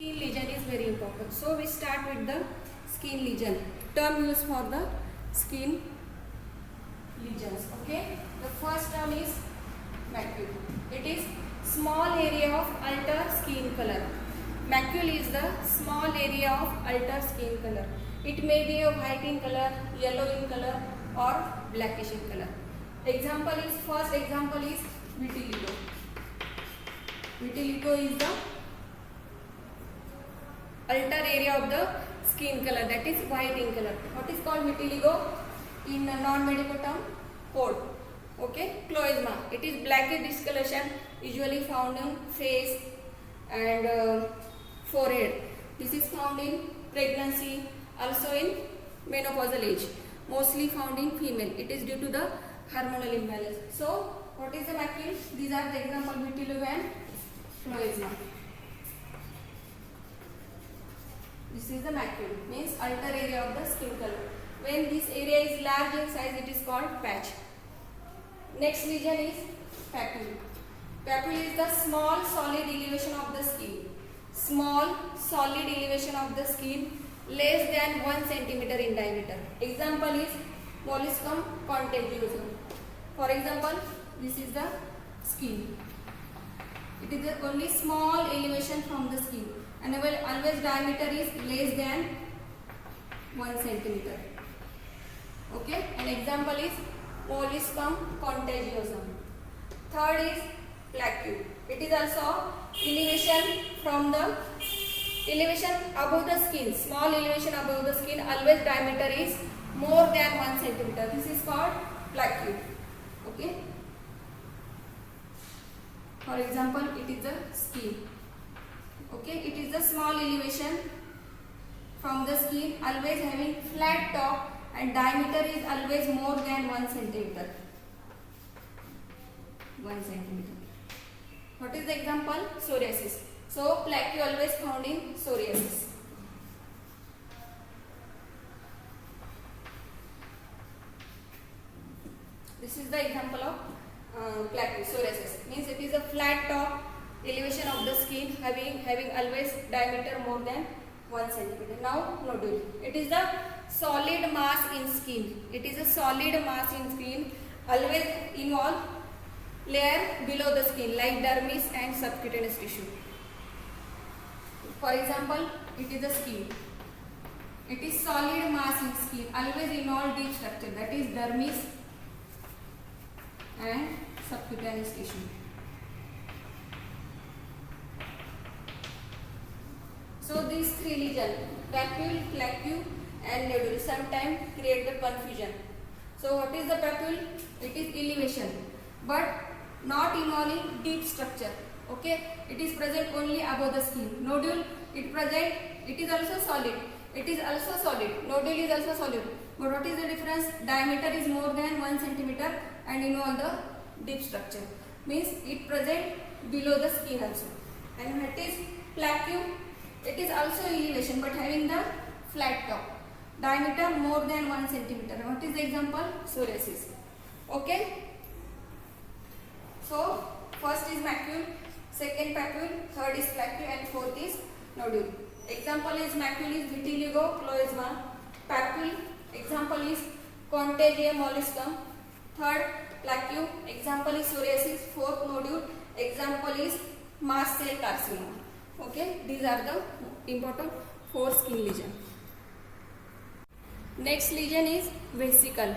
Skin lesion is very important. So we start with the skin lesion. Term used for the skin lesions. Okay. The first term is macule. It is small area of alter skin color. Macule is the small area of alter skin color. It may be of white in color, yellow in color, or blackish in color. First example is vitiligo. Vitiligo is the alter area of the skin color, that is white in color. What is called vitiligo in non-medical term? Cold. Okay. Chloisma. It is blackish discoloration usually found in face and forehead. This is found in pregnancy, also in menopausal age. Mostly found in female. It is due to the hormonal imbalance. So, what is the macule? These are the example vitiligo and chloisma. This is the macule, means alter area of the skin color. When this area is large in size, it is called patch. Next lesion is papule. Papule is the small solid elevation of the skin. Small solid elevation of the skin less than 1 cm in diameter. Example is molluscum contagiosum. For example, this is the skin. It is the only small elevation from the skin. And always diameter is less than 1 cm. Okay. An example is molluscum contagiosum. Third is placule. It is also elevation from the elevation above the skin. Small elevation above the skin. Always diameter is more than 1 cm. This is called placule. Okay. For example, it is the skin. Okay, it is the small elevation from the skin, always having flat top and diameter is always more than 1 cm. 1 cm. What is the example? Psoriasis. So, placule always found in psoriasis. This is the example of placule, psoriasis. Means it is a flat top elevation of the skin having always diameter more than 1 cm. Now nodule. It is the solid mass in skin. It is a solid mass in skin always involve layer below the skin like dermis and subcutaneous tissue. For example, it is the skin. It is solid mass in skin always involve deep structure, that is dermis and subcutaneous tissue. So these three lesions, papule, placule and nodule, sometimes create the confusion. So what is the papule? It is elevation, but not involving deep structure. Okay, it is present only above the skin. Nodule, it is also solid. It is also solid. Nodule is also solid. But what is the difference? Diameter is more than 1 cm and involve the deep structure. Means it present below the skin also. And what is placule? It is also elevation but having the flat top. Diameter more than 1 cm. What is the example? Psoriasis. Okay. So, first is macule, second papule, third is placule and fourth is nodule. Example is macule is vitiligo, chloisma. Papule, example is contagia molluscum. Third, placule, example is psoriasis. Fourth, nodule, example is mast cell carcinoma. Okay, these are the important 4 skin lesions. Next lesion is vesicle.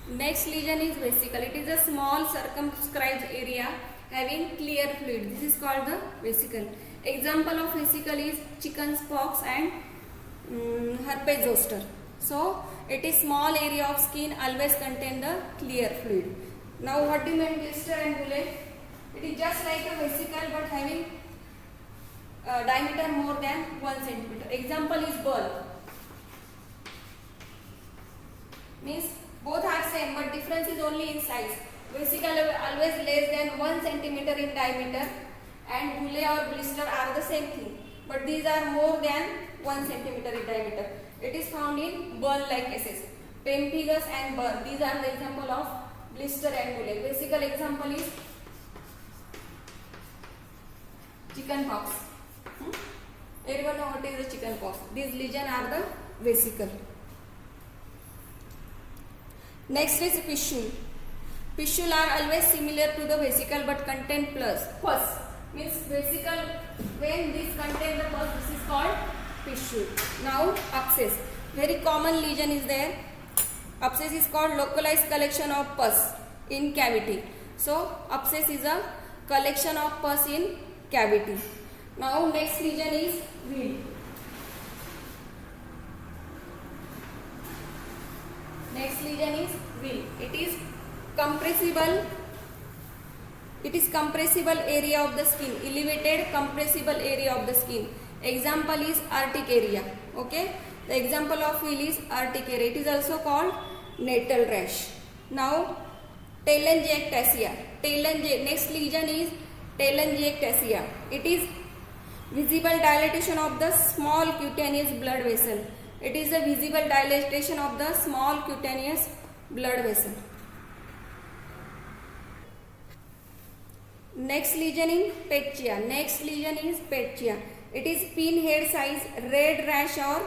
Next lesion is vesicle. It is a small circumscribed area having clear fluid. This is called the vesicle. Example of vesicle is chicken's pox and herpes zoster. So, it is small area of skin always contain the clear fluid. Now, what do you mean blister and bullae? It is just like a vesicle but having diameter more than 1 cm. Example is burr. Means both are same but difference is only in size. Vesicle always less than 1 cm in diameter and bullae or blister are the same thing. But these are more than 1 cm in diameter. It is found in burn-like cases. Pemphigus and burr. These are the example of blister and bullae. Vesicle example is chicken pox. Everyone know what is the chicken pox. These lesions are the vesicle. Next is pustule. Pustule are always similar to the vesicle but contain pus. Means vesicle, when this contain the pus, this is called pustule. Now abscess. Very common lesion is there. Abscess is called localized collection of pus in cavity. So abscess is a collection of pus in cavity. Now next lesion is weed. Next lesion is weed. It is compressible area of the skin, elevated compressible area of the skin. Example is arctic area. Okay, the example of wheel is arctic area. It is also called natal rash. Now telangiectasia. Next lesion is telangiectasia. It is visible dilatation of the small cutaneous blood vessel. It is a visible dilatation of the small cutaneous blood vessel. Next lesion in petechia. It is pinhead size red rash or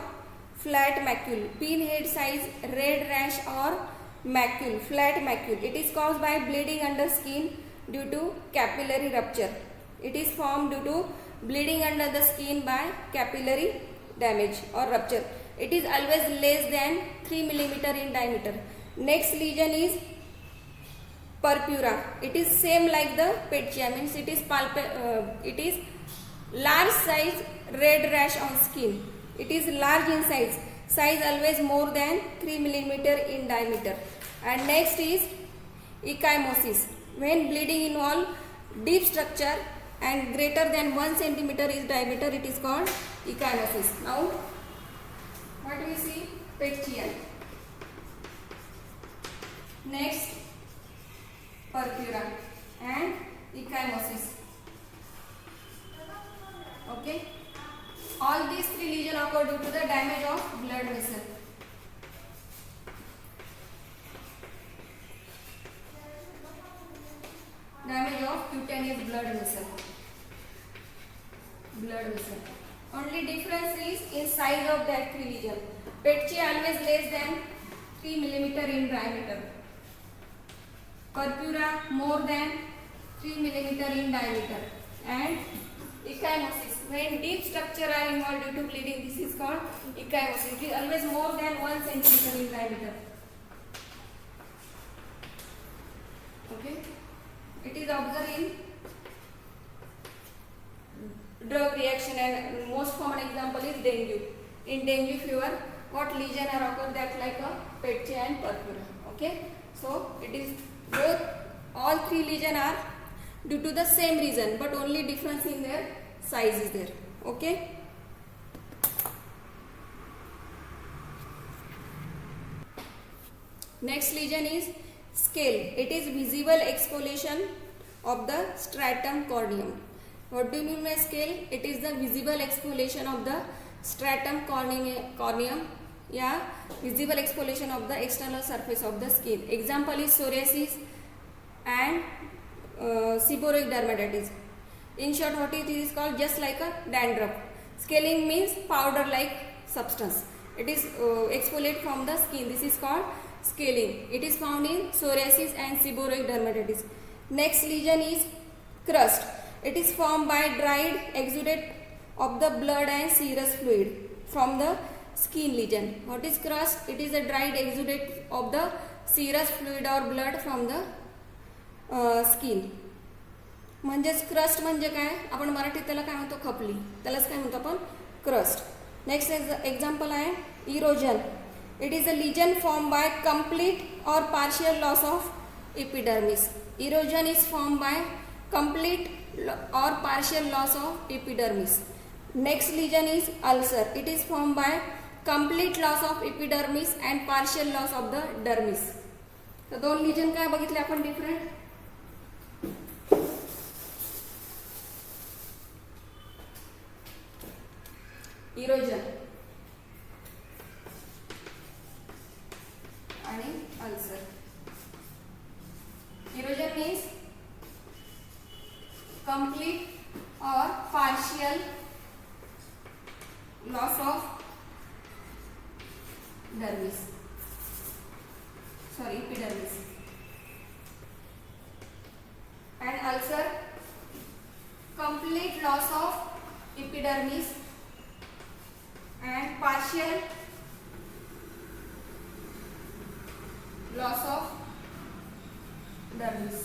flat macule. Pinhead size red rash or macule, flat macule. It is caused by bleeding under skin due to capillary rupture. It is formed due to bleeding under the skin by capillary damage or rupture. It is always less than 3 mm in diameter. Next lesion is purpura. It is same like the petechia, means it is large size red rash on skin. It is large in size always more than 3 mm in diameter. And next is ecchymosis. When bleeding involve deep structure and greater than 1 cm is diameter, it is called ecchymosis. Now what we see? Petechia. Next purpura and ecchymosis. Okay, all these three lesions occur due to the damage of blood vessel. Damage of cutaneous blood vessel. Only difference is in size of that three lesions. Petechia always less than 3 mm in diameter. Purpura more than 3 mm in diameter. And ecchymosis, when deep structure are involved due to bleeding, this is called ecchymosis. It is always more than 1 cm in diameter. Okay, it is observed in drug reaction, and most common example is dengue. In dengue fever, what lesion are occurred? That like a petechia and purpura. Okay, so it is both, all three lesions are due to the same reason, but only difference in their size is there. Okay. Next lesion is scale. It is visible exfoliation of the stratum corneum. What do you mean by scale? It is the visible exfoliation of the stratum corneum. Yeah, visible exfoliation of the external surface of the skin. Example is psoriasis and seborrheic dermatitis. In short, what it is called? Just like a dandruff. Scaling means powder-like substance. It is exfoliate from the skin. This is called scaling. It is found in psoriasis and seborrheic dermatitis. Next lesion is crust. It is formed by dried exudate of the blood and serous fluid from the skin lesion. What is crust? It is a dried exudate of the serous fluid or blood from the skin. म्हणजेच crust म्हणजे काय, आपण मराठीत त्याला काय म्हणतो? खपली. त्यालाच काय म्हणतो आपण? क्रस्ट. नेक्स्ट एक्झाम्पल आहे erosion. It is a lesion form by complete or partial loss of epidermis. Erosion is form by complete or partial loss of epidermis. Next lesion is ulcer. It is formed by complete loss of epidermis and partial loss of the dermis. तर दोन lesion काय बघितले आपण different. Erosion आणि ulcer. Erosion means complete or partial loss of dermis, sorry, epidermis, and ulcer, complete loss of epidermis and partial loss of dermis.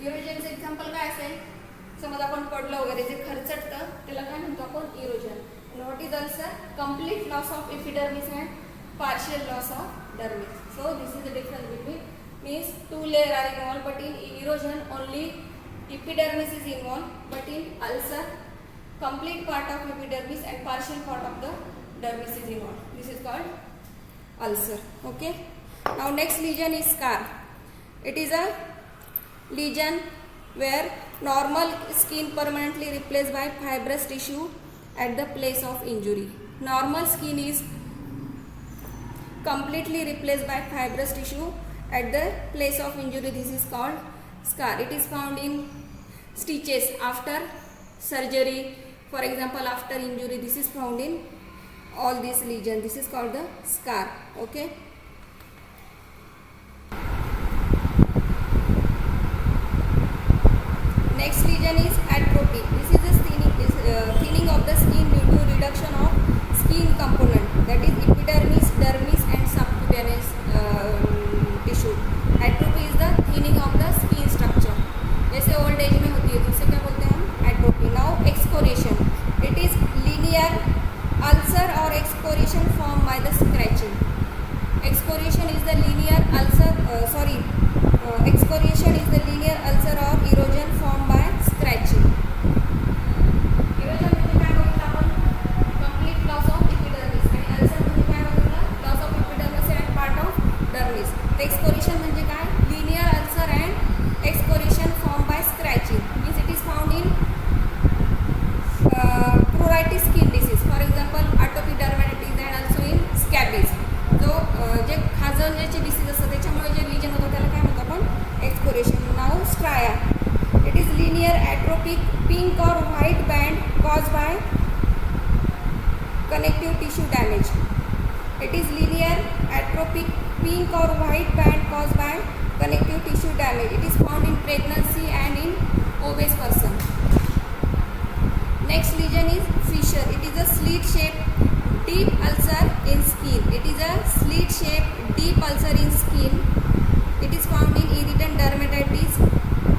इरोजनचं example काय असेल, समज आपण पडलो वगैरे जे खरचटतं त्याला काय म्हणतो आपण erosion. and what is ulcer? Complete loss of epidermis and partial loss of dermis. So this is the difference between, means two layer are involved, but in erosion only epidermis is involved, but in ulcer complete part of epidermis and partial part of the dermis is involved. This is called ulcer. Okay. Now next lesion is scar. It is a lesion where normal skin permanently replaced by fibrous tissue at the place of injury. Normal skin is completely replaced by fibrous tissue at the place of injury. This is called scar. It is found in stitches after surgery, for example after injury. This is found in all these lesions. This is called the scar. Okay. Next lesion is atrophy. This is the thinning of the skin due to reduction of skin component, that is epidermis, dermis and subcutaneous tissue. Atrophy is the thinning of the skin structure. जैसे old age में होती है तो उसे क्या बोलते हैं हम? Atrophy. Now excoriation. It is linear ulcer or excoriation form by the scratching. Excoriation is the linear ulcer, excoriation is the linear ulcer or erosion formed by scratching. Erosion म्हणजे काय बघितलं आपण? Complete loss of epidermis. आणि ulcer म्हणजे काय बघितलं? Loss of epidermis and part of dermis. Excoriation म्हणजे काय? Linear ulcer and excoriation formed by scratching. Means it is found in pruritic skin disease. For example, atopic dermatitis and also in scabies. जो जे खाजण्याचे disease असतात त्याच्यामुळे जे लिजन होतं त्याला काय म्हणतो आपण? Excoriation. Now striae. It is linear atrophic pink or white band cause by connective tissue damage. It is linear atrophic pink or white band cause by connective tissue damage. It is found in pregnancy and in obese person. Next lesion is fissure. It is a slit shape deep ulcer in skin. It is a slit shaped deep ulcer in skin. It is found in irritant dermatitis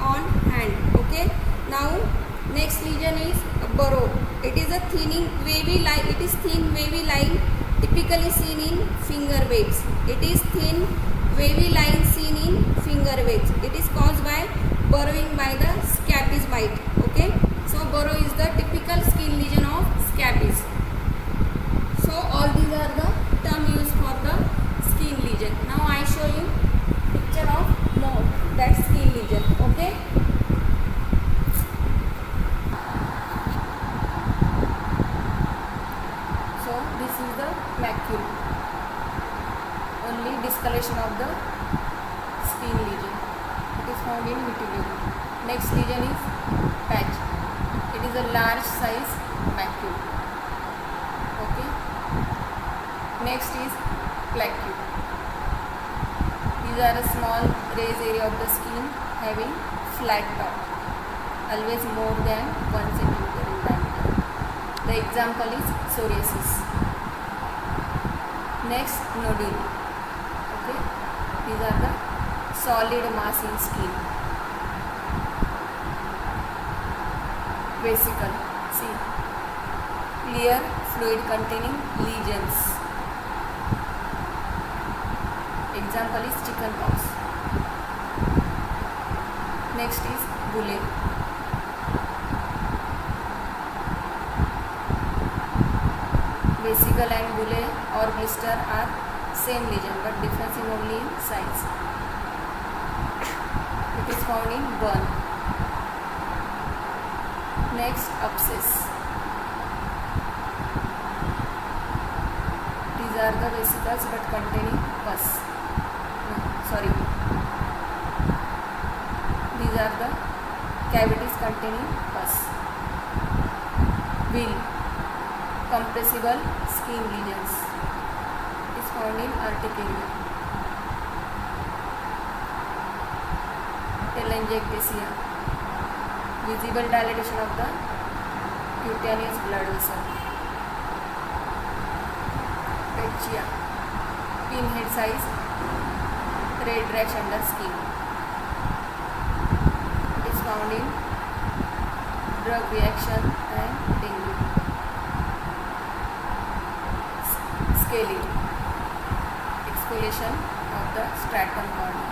on hand. Okay. Now next lesion is burrow. It is a thinning wavy line. It is thin wavy line typically seen in finger waves. It is thin wavy line seen in finger waves. It is caused by burrowing by the scabies mite. Okay. So burrow is the typical skin lesion of scabies. So all these are the term used for the skin lesion. Now I show you picture of more that skin lesion. Okay. So this is the macule. Only discoloration of the skin lesion. It is found in vitiligo. Next lesion is patch. It is a large size macule. Okay. Next is plaque. These are a small raised area of the skin having flat top, always more than 1 centimeter in diameter. The example is psoriasis. Next, nodule. Okay, these are the solid mass in skin. Vesicle. See, clear fluid containing lesions. Example is chickenpox. Next is bullae. Vesicle and bullae or blister are same lesion but difference in only in size. It is found in burn. Next, abscess. These are the vesicles but containing pus. These are the cavities containing pus. wheel, compressible skin lesions. It is found in urticaria. Telangiectasia, visible dilatation of the cutaneous blood vessel. Petechia, pinhead size, red rash under skin. It is found in drug reaction and dengue. Scaling, exfoliation of the stratum corneum.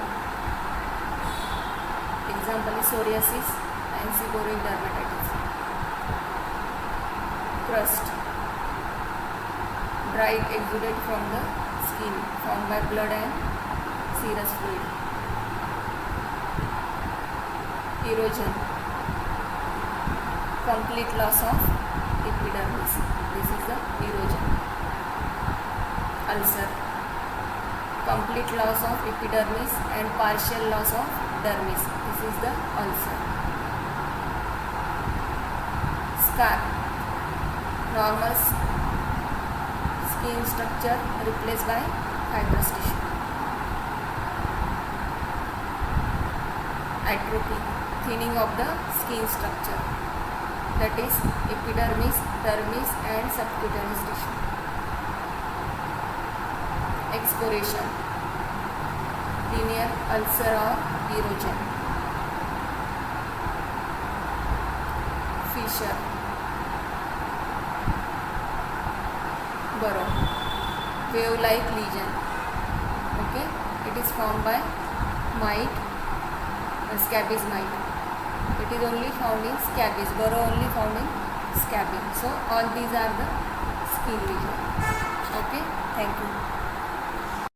Example is psoriasis and seborrheic dermatitis. Crust, dry exudate from the skin formed by blood and serous fluid. Erosion, complete loss of epidermis. This is the erosion. Ulcer, complete loss of epidermis and partial loss of dermis. This is the ulcer. Scar, normal skin structure replaced by fibrous tissue. Atrophy, thinning of the skin structure, that is epidermis, dermis and subcutaneous tissue. Excoriation, linear ulcer or erosion. Fissure, burrow, wave-like lesion. Okay, it is formed by mite, scabies mite. It is only found in scabies. Burrow only found in scabies. So all these are the skin lesions. Okay, thank you.